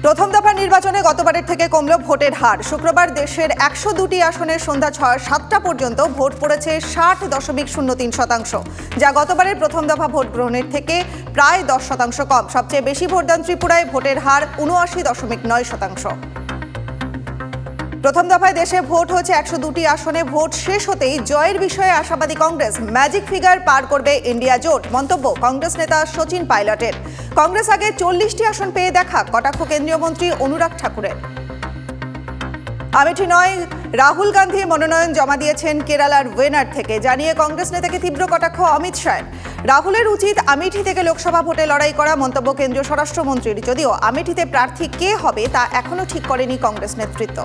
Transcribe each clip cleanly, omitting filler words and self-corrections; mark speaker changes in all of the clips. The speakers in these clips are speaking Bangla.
Speaker 1: প্রথম দফা নির্বাচনে গতবারের থেকে কমল ভোটের হার। শুক্রবার দেশের ১০২টি আসনের সন্ধ্যা ৭টা পর্যন্ত ভোট পড়েছে ৬০.০৩%, যা গতবারের প্রথম দফা ভোট গ্রহণের থেকে প্রায় ১০% কম। সবচেয়ে বেশি ভোটদান ত্রিপুরায়, ভোটের হার ৭৯.৯%। প্রথম দফায় দেশে ভোট হয়েছে ১০২টি আসনে। ভোট শেষ হতেই জয়ের বিষয়ে আশাবাদী কংগ্রেস। ম্যাজিক ফিগার পার করবে ইন্ডিয়া জোট, মন্তব্য কংগ্রেস নেতা সচিন পাইলটের। কংগ্রেস আগে ৪০টি আসন পেয়ে দেখা, কটাক্ষ কেন্দ্রীয় মন্ত্রী অনুরাগ ঠাকুরের। আমেঠি নয়, রাহুল গান্ধী মনোনয়ন জমা দিয়েছেন কেরালার ওয়েনার থেকে, জানিয়ে কংগ্রেস নেতাকে তীব্র কটাক্ষ অমিত শাহের। রাহুলের উচিত আমেঠি থেকে লোকসভা ভোটে লড়াই করা, মন্তব্য কেন্দ্রীয় স্বরাষ্ট্রমন্ত্রীর। যদিও আমেঠিতে প্রার্থী কে হবে তা এখনও ঠিক করেনি কংগ্রেস নেতৃত্ব।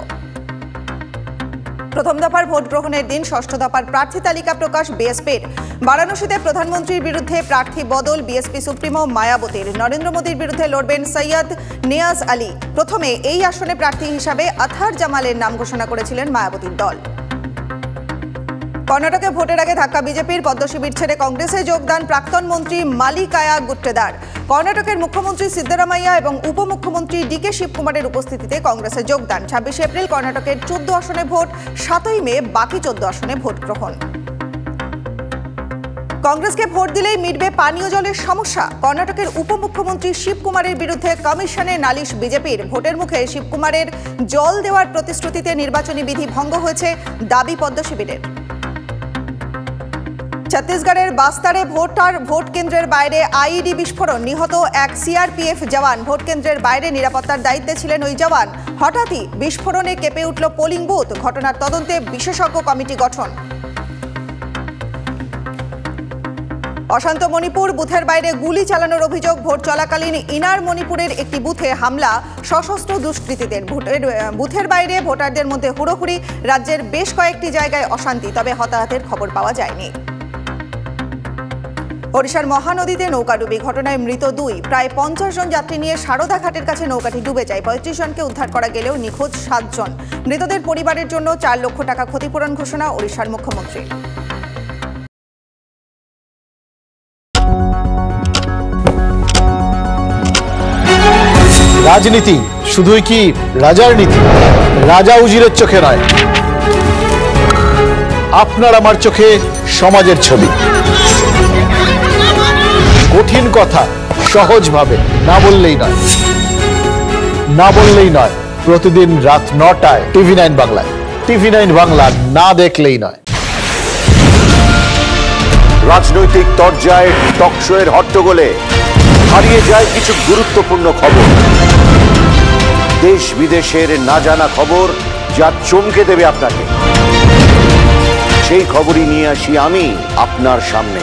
Speaker 1: প্রথম দফার ভোট গ্রহণের দিন ষষ্ঠ দফার প্রার্থী তালিকা প্রকাশ বিএসপির। বারাণসীতে প্রধানমন্ত্রীর বিরুদ্ধে প্রার্থী বদল বিএসপি সুপ্রিমো মায়াবতীর। নরেন্দ্র মোদীর বিরুদ্ধে লড়বেন সৈয়দ নিয়াজ আলী। প্রথমে এই আসনে প্রার্থী হিসাবে আথার জামালের নাম ঘোষণা করেছিলেন মায়াবতীর দল। কর্ণাটকে ভোটের আগে ধাক্কা বিজেপির। পদ্মশিবির ছেড়ে কংগ্রেসে যোগদান প্রাক্তন মন্ত্রী মালিকায়া গুট্টেদার। কর্ণাটকের মুখ্যমন্ত্রী সিদ্ধরামাইয়া এবং উপমুখ্যমন্ত্রী ডিকে শিবকুমারের উপস্থিতিতে কংগ্রেসে যোগদান। ২৬ এপ্রিল কর্ণাটকের ১৪ আসনে ভোট, ৭ই মে বাকি ১৪ আসনে ভোট গ্রহণ। কংগ্রেসকে ভোট দিলেই মিটবে পানীয় জলের সমস্যা। কর্ণাটকের উপমুখ্যমন্ত্রী শিবকুমারের বিরুদ্ধে কমিশনে নালিশ বিজেপির। ভোটের মুখে শিবকুমারের জল দেওয়ার প্রতিশ্রুতিতে নির্বাচনী বিধি ভঙ্গ হয়েছে, দাবি পদ্মশিবিরের। ছত্তিশগড়ের বাস্তারে ভোট কেন্দ্রের বাইরে আইইডি বিস্ফোরণ, নিহত এক সিআরপিএফ জওয়ান। ভোট কেন্দ্রের বাইরে নিরাপত্তার দায়িত্বে ছিলেন ওই জওয়ান। হঠাৎই বিস্ফোরণে কেঁপে উঠল পোলিং বুথ। ঘটনার তদন্তে বিশেষজ্ঞ কমিটি গঠন। অশান্ত মণিপুর, বুথের বাইরে গুলি চালানোর অভিযোগ। ভোট চলাকালীন ইনার মণিপুরের একটি বুথে হামলা সশস্ত্র দুষ্কৃতীদের। বুথের বাইরে ভোটারদের মধ্যে হুড়োহুড়ি। রাজ্যের বেশ কয়েকটি জায়গায় অশান্তি, তবে হতাহতের খবর পাওয়া যায়নি। ওড়িশার মহানদীতে নৌকাডুবি, ঘটনায় মৃত ২। প্রায় ৫০ জন যাত্রী নিয়ে সারদা ঘাটের কাছে নৌকাটি ডুবে যায়। ৩৫ জনকে উদ্ধার করা গেলেও নিখোঁজ ৭ জন। মৃতদের পরিবারের জন্য ৪ লক্ষ টাকা ক্ষতিপূরণ ঘোষণা ওড়িশার মুখ্যমন্ত্রী।
Speaker 2: রাজনীতি শুধুই কি রাজার নীতি? রাজা উজিরের চোখে নয়, আপনার আমার চোখে সমাজের ছবি। কঠিন কথা সহজভাবে না বললেই নয়। প্রতিদিন রাত ৯টায় টিভি9 বাংলায়। টিভি9 বাংলা না দেখলেই নয়।
Speaker 3: রাজনৈতিক তরজায় টকশোয়ের হট্টগোলে হারিয়ে যায় কিছু গুরুত্বপূর্ণ খবর। দেশ বিদেশের না জানা খবর, যা চমকে দেবে আপনাকে। সেই খবরই নিয়ে আসি আমি আপনার সামনে।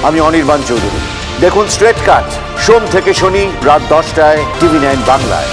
Speaker 3: আমি অনির্বাণ চৌধুরী। দেখুন স্ট্রেট কাট, সোম থেকে শনি রাত ১০টায় টিভি9 বাংলায়।